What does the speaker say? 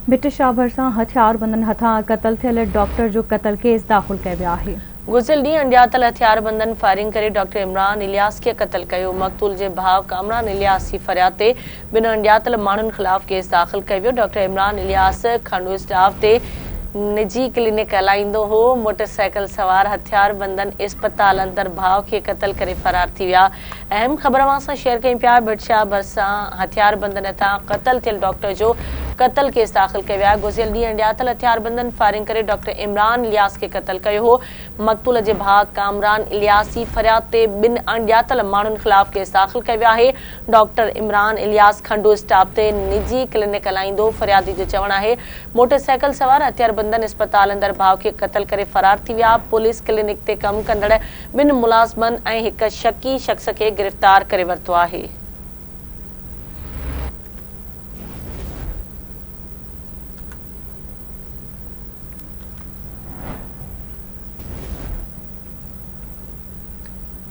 भिटशाह ڀرسان ھٿياربندن हथां क़तल थियल ڊاڪٽر जो क़तल केस दाख़िल कयो वियो आहे। गुज़िरियल ॾींहुं अणॼातल ھٿياربندن फायरिंग करे ڈاڪٽر عمران الياس खे क़तल कयो। मक़तूल जे भाउ عمران الياस जी फरियाद ते ॿिनि अणॼातल माण्हुनि ख़िलाफ़ केस दाख़िल कयो वियो। ڈاڪٽر عمران الياस खंडू स्टाफ ते निजी क्लिनिक हलाईंदो हो। मोटरसाइकिल सवार ھٿياربندن अस्पताल अंदर भाउ खे क़तल करे फरार थी विया। अहम ख़बर सां शेयर कई पिया। भिटशाह ڀرسان ھٿياربندن हथां क़तल थियल डॉक्टर जो क़तल केस दाख़िल कयो आहे। गुज़िरियल ॾींहुं अणॼातल ھٿياربندن फायरिंग करे ڈاڪٽر عمران الياस खे क़तल कयो हो। मक़तूल जे भाउ عمران الياس जी फरियाद ते ॿिनि अणॼातल माण्हुनि ख़िलाफ़ केस दाख़िल कयो वियो आहे। डॉक्टर عمران الياس खंडू स्टाफ ते निजी क्लिनिक हलाईंदो। फरियादी जो चवणु आहे मोटरसाइकिल सवार ھٿياربندن अस्पताल अंदर भाउ खे क़तल करे फरार थी विया। पुलिस क्लिनिक ते कमु कंदड़ ॿिनि मुलाज़िमनि ऐं हिक शकी शख़्स खे गिरफ़्तार करे वरितो आहे।